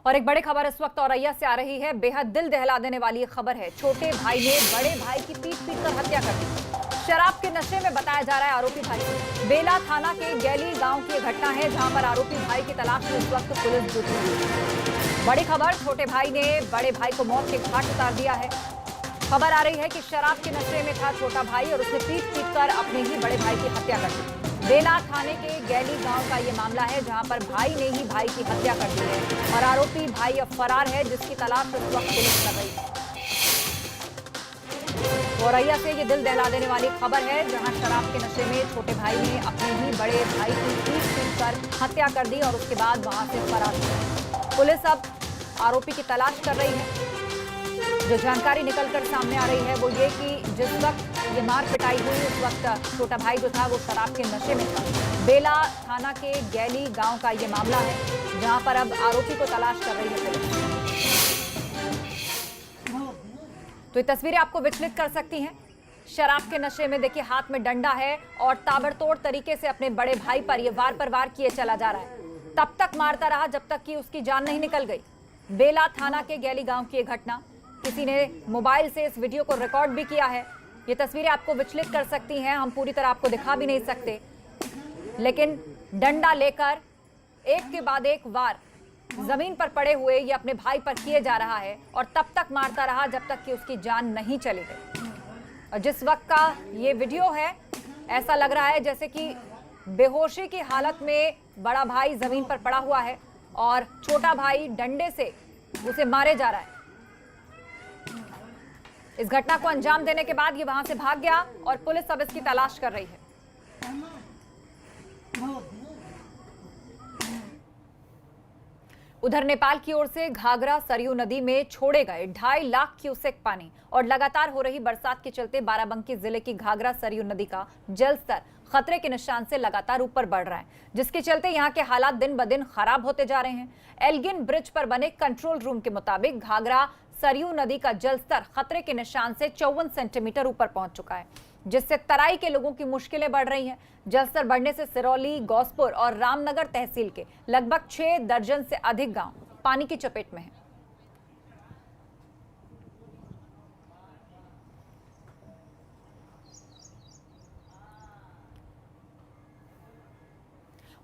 और एक बड़ी खबर इस वक्त औरैया से आ रही है। बेहद दिल दहला देने वाली खबर है। छोटे भाई ने बड़े भाई की पीट कर हत्या कर दी। शराब के नशे में बताया जा रहा है आरोपी भाई। बेला थाना के गैली गांव की घटना है, जहां पर आरोपी भाई की तलाश में इस वक्त पुलिस जुटी हुई है। बड़ी खबर, छोटे भाई ने बड़े भाई को मौत के घाट उतार दिया है। खबर आ रही है कि शराब के नशे में था छोटा भाई और उसने पीट कर अपने ही बड़े भाई की हत्या कर दी। बेला थाने के गैली गांव का ये मामला है, जहां पर भाई ने ही भाई की हत्या कर दी है और आरोपी भाई अब फरार है, जिसकी तलाश इस वक्त पुलिस कर रही है। औरैया से ये दिल दहला देने वाली खबर है, जहां शराब के नशे में छोटे भाई ने अपने ही बड़े भाई की पीट कर हत्या कर दी और उसके बाद वहां से फरार हो गया। पुलिस अब आरोपी की तलाश कर रही है। जो जानकारी निकलकर सामने आ रही है वो ये कि जिस वक्त ये मार पिटाई हुई उस वक्त छोटा भाई जो था वो शराब के नशे में था। बेला थाना के गैली गांव का ये मामला है, जहां पर अब आरोपी को तलाश कर रही है पुलिस। तो ये तस्वीरें आपको विचलित कर सकती हैं। शराब के नशे में देखिए हाथ में डंडा है और ताबड़तोड़ तरीके से अपने बड़े भाई पर ये वार पर वार किए चला जा रहा है। तब तक मारता रहा जब तक कि उसकी जान नहीं निकल गई। बेला थाना के गैली गांव की घटना, किसी ने मोबाइल से इस वीडियो को रिकॉर्ड भी किया है। ये तस्वीरें आपको विचलित कर सकती हैं, हम पूरी तरह आपको दिखा भी नहीं सकते, लेकिन डंडा लेकर एक के बाद एक वार जमीन पर पड़े हुए ये अपने भाई पर किए जा रहा है और तब तक मारता रहा जब तक कि उसकी जान नहीं चली गई। और जिस वक्त का ये वीडियो है, ऐसा लग रहा है जैसे कि बेहोशी की हालत में बड़ा भाई जमीन पर पड़ा हुआ है और छोटा भाई डंडे से उसे मारे जा रहा है। इस घटना को अंजाम देने के बाद ये वहां से भाग गया और पुलिस अब इसकी तलाश कर रही है। उधर नेपाल की ओर से घाघरा सरयू नदी में छोड़े गए 2.5 लाख क्यूसेक पानी और लगातार हो रही बरसात के चलते बाराबंकी जिले की घाघरा सरयू नदी का जलस्तर खतरे के निशान से लगातार ऊपर बढ़ रहा है, जिसके चलते यहां के हालात दिन ब दिन खराब होते जा रहे हैं। एल्गिन ब्रिज पर बने कंट्रोल रूम के मुताबिक घाघरा सरयू नदी का जलस्तर खतरे के निशान से 54 सेंटीमीटर ऊपर पहुंच चुका है, जिससे तराई के लोगों की मुश्किलें बढ़ रही हैं। जलस्तर बढ़ने से सिरौली, गौसपुर और रामनगर तहसील के लगभग 6 दर्जन से अधिक गांव पानी की चपेट में हैं।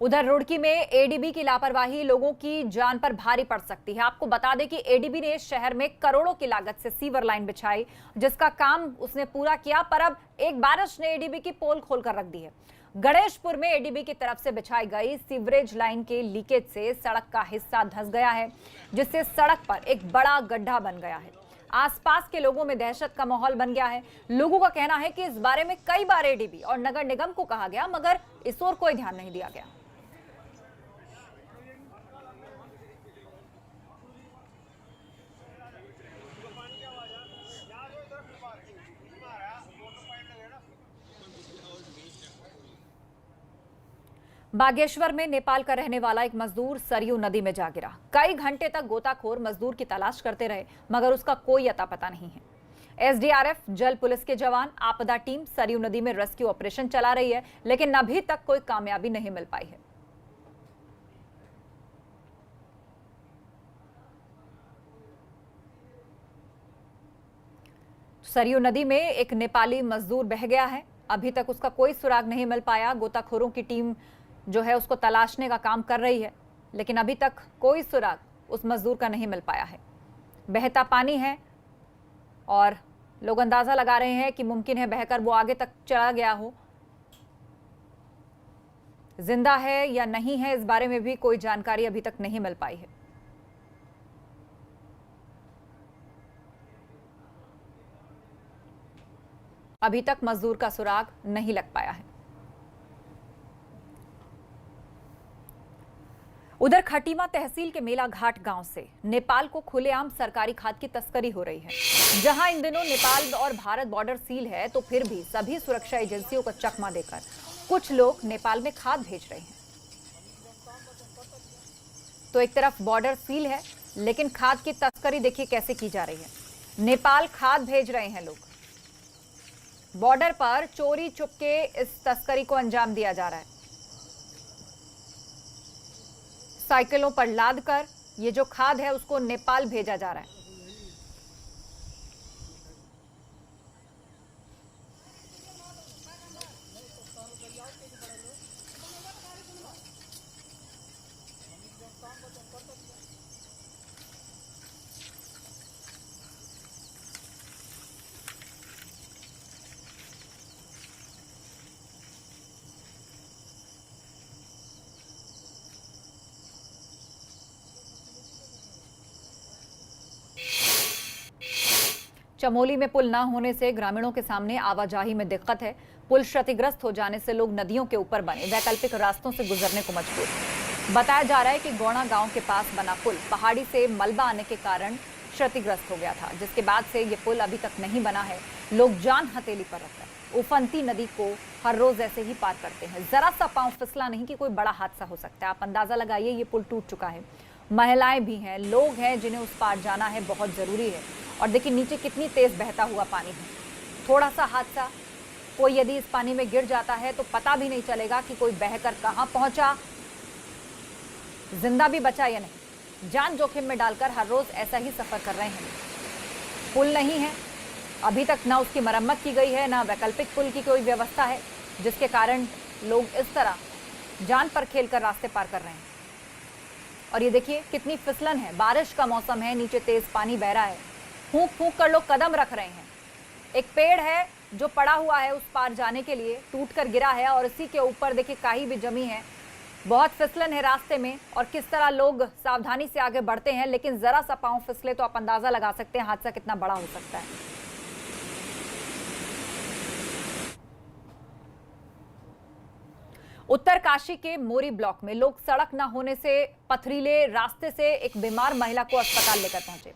उधर रुड़की में एडीबी की लापरवाही लोगों की जान पर भारी पड़ सकती है। आपको बता दें कि एडीबी ने शहर में करोड़ों की लागत से सीवर लाइन बिछाई, जिसका काम उसने पूरा किया, पर अब एक बारिश ने एडीबी की पोल खोलकर रख दी है। गणेशपुर में एडीबी की तरफ से बिछाई गई सीवरेज लाइन के लीकेज से सड़क का हिस्सा धंस गया है, जिससे सड़क पर एक बड़ा गड्ढा बन गया है। आसपास के लोगों में दहशत का माहौल बन गया है। लोगों का कहना है कि इस बारे में कई बार एडीबी और नगर निगम को कहा गया, मगर इस ओर कोई ध्यान नहीं दिया गया। बागेश्वर में नेपाल का रहने वाला एक मजदूर सरयू नदी में जा गिरा। कई घंटे तक गोताखोर मजदूर की तलाश करते रहे, मगर उसका कोई अता पता नहीं है। एसडीआरएफ, जल पुलिस के जवान, आपदा टीम सरयू नदी में रेस्क्यू ऑपरेशन चला रही है, लेकिन अभी तक कोई कामयाबी नहीं मिल पाई है। सरयू नदी में एक नेपाली मजदूर बह गया है, अभी तक उसका कोई सुराग नहीं मिल पाया। गोताखोरों की टीम जो है उसको तलाशने का काम कर रही है, लेकिन अभी तक कोई सुराग उस मजदूर का नहीं मिल पाया है। बहता पानी है और लोग अंदाजा लगा रहे हैं कि मुमकिन है बहकर वो आगे तक चला गया हो। जिंदा है या नहीं है, इस बारे में भी कोई जानकारी अभी तक नहीं मिल पाई है। अभी तक मजदूर का सुराग नहीं लग पाया है। उधर खटीमा तहसील के मेला घाट गांव से नेपाल को खुलेआम सरकारी खाद की तस्करी हो रही है। जहां इन दिनों नेपाल और भारत बॉर्डर सील है, तो फिर भी सभी सुरक्षा एजेंसियों को चकमा देकर कुछ लोग नेपाल में खाद भेज रहे हैं। तो एक तरफ बॉर्डर सील है, लेकिन खाद की तस्करी देखिए कैसे की जा रही है। नेपाल खाद भेज रहे हैं लोग, बॉर्डर पर चोरी चुपके इस तस्करी को अंजाम दिया जा रहा है। साइकिलों पर लादकर ये जो खाद है उसको नेपाल भेजा जा रहा है। चमोली में पुल न होने से ग्रामीणों के सामने आवाजाही में दिक्कत है। पुल क्षतिग्रस्त हो जाने से लोग नदियों के ऊपर बने वैकल्पिक रास्तों से गुजरने को मजबूर हैं। बताया जा रहा है कि गौड़ा गांव के पास बना पुल पहाड़ी से मलबा आने के कारण क्षतिग्रस्त हो गया था, जिसके बाद से ये पुल अभी तक नहीं बना है। लोग जान हथेली पर रखकर उफनती नदी को हर रोज ऐसे ही पार करते हैं। जरा सा पांव फिसला नहीं कि कोई बड़ा हादसा हो सकता है। आप अंदाजा लगाइए, ये पुल टूट चुका है, महिलाएं भी हैं, लोग हैं जिन्हें उस पार जाना है, बहुत जरूरी है। और देखिए नीचे कितनी तेज बहता हुआ पानी है। थोड़ा सा हादसा, कोई यदि इस पानी में गिर जाता है तो पता भी नहीं चलेगा कि कोई बहकर कहां पहुंचा, जिंदा भी बचा या नहीं। जान जोखिम में डालकर हर रोज ऐसा ही सफर कर रहे हैं। पुल नहीं है अभी तक, ना उसकी मरम्मत की गई है, ना वैकल्पिक पुल की कोई व्यवस्था है, जिसके कारण लोग इस तरह जान पर खेलकर रास्ते पार कर रहे हैं। और ये देखिए कितनी फिसलन है, बारिश का मौसम है, नीचे तेज पानी बह रहा है, फूंक फूंक कर लोग कदम रख रहे हैं। एक पेड़ है जो पड़ा हुआ है उस पार जाने के लिए, टूट कर गिरा है और इसी के ऊपर देखिए काई भी जमी है। बहुत फिसलन है रास्ते में और किस तरह लोग सावधानी से आगे बढ़ते हैं, लेकिन जरा सा पांव फिसले तो आप अंदाजा लगा सकते हैं हादसा कितना बड़ा हो सकता है। उत्तरकाशी के मोरी ब्लॉक में लोग सड़क न होने से पथरीले रास्ते से एक बीमार महिला को अस्पताल लेकर पहुंचे।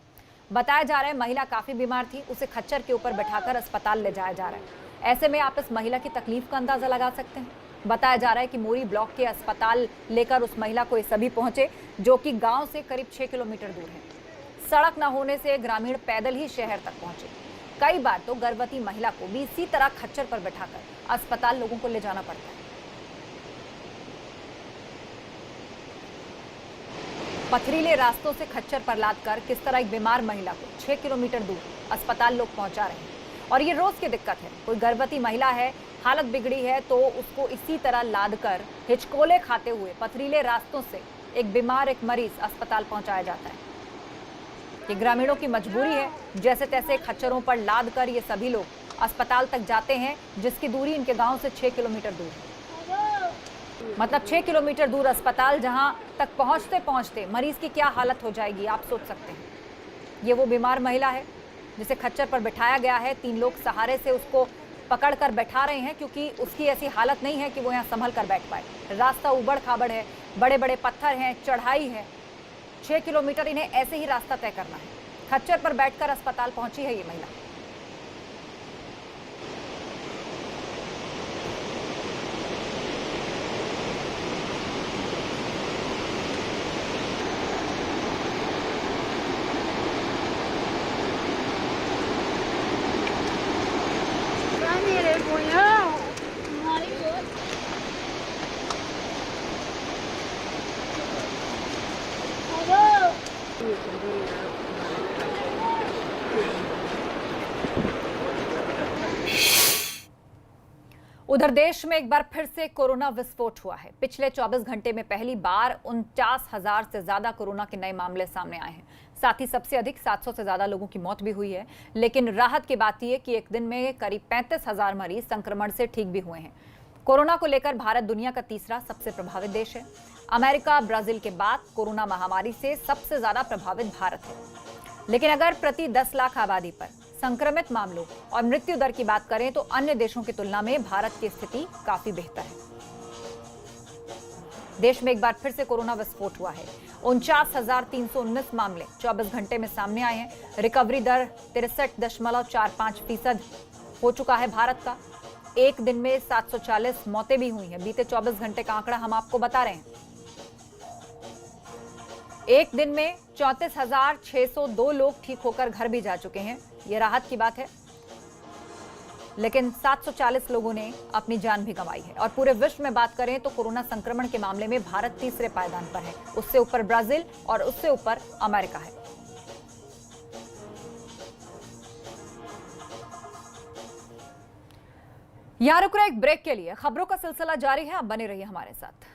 बताया जा रहा है महिला काफी बीमार थी, उसे खच्चर के ऊपर बैठाकर अस्पताल ले जाया जा रहा है। ऐसे में आप इस महिला की तकलीफ का अंदाजा लगा सकते हैं। बताया जा रहा है कि मोरी ब्लॉक के अस्पताल लेकर उस महिला को ये सभी पहुंचे, जो कि गांव से करीब 6 किलोमीटर दूर है। सड़क न होने से ग्रामीण पैदल ही शहर तक पहुंचे। कई बार तो गर्भवती महिला को भी इसी तरह खच्चर पर बैठाकर अस्पताल लोगों को ले जाना पड़ता है। पथरीले रास्तों से खच्चर पर लादकर किस तरह एक बीमार महिला को 6 किलोमीटर दूर अस्पताल लोग पहुंचा रहे हैं। और ये रोज की दिक्कत है, कोई गर्भवती महिला है, हालत बिगड़ी है तो उसको इसी तरह लादकर हिचकोले खाते हुए पथरीले रास्तों से एक बीमार, एक मरीज अस्पताल पहुंचाया जाता है। ये ग्रामीणों की मजबूरी है, जैसे तैसे खच्चरों पर लाद कर ये सभी लोग अस्पताल तक जाते हैं, जिसकी दूरी इनके गांव से 6 किलोमीटर दूर है। मतलब 6 किलोमीटर दूर अस्पताल, जहां तक पहुंचते पहुंचते मरीज की क्या हालत हो जाएगी आप सोच सकते हैं। ये वो बीमार महिला है जिसे खच्चर पर बैठाया गया है। 3 लोग सहारे से उसको पकड़ कर बैठा रहे हैं, क्योंकि उसकी ऐसी हालत नहीं है कि वो यहाँ संभल कर बैठ पाए। रास्ता उबड़ खाबड़ है, बड़े बड़े पत्थर हैं, चढ़ाई है, 6 किलोमीटर इन्हें ऐसे ही रास्ता तय करना है। खच्चर पर बैठकर अस्पताल पहुंची है ये महिला। उधर देश में एक बार फिर से कोरोना विस्फोट हुआ है। पिछले 24 घंटे में पहली बार 49,000 से ज्यादा कोरोना के नए मामले सामने आए हैं। साथ ही सबसे अधिक 700 से ज्यादा लोगों की मौत भी हुई है। लेकिन राहत की बात यह कि एक दिन में करीब 35,000 मरीज संक्रमण से ठीक भी हुए हैं। कोरोना को लेकर भारत दुनिया का तीसरा सबसे प्रभावित देश है। अमेरिका, ब्राजील के बाद कोरोना महामारी से सबसे ज्यादा प्रभावित भारत है। लेकिन अगर प्रति 10 लाख आबादी पर संक्रमित मामलों और मृत्यु दर की बात करें तो अन्य देशों की तुलना में भारत की स्थिति काफी बेहतर है। देश में एक बार फिर से कोरोना विस्फोट हुआ है। 49,319 मामले 24 घंटे में सामने आए हैं। रिकवरी दर 63.45% हो चुका है भारत का। एक दिन में 740 मौतें भी हुई हैं। बीते 24 घंटे का आंकड़ा हम आपको बता रहे हैं। एक दिन में 34,602 लोग ठीक होकर घर भी जा चुके हैं। यह राहत की बात है। लेकिन 740 लोगों ने अपनी जान भी गंवाई है। और पूरे विश्व में बात करें तो कोरोना संक्रमण के मामले में भारत तीसरे पायदान पर है, उससे ऊपर ब्राजील और उससे ऊपर अमेरिका है। यहां रुक रहे एक ब्रेक के लिए, खबरों का सिलसिला जारी है, आप बने रहिए हमारे साथ।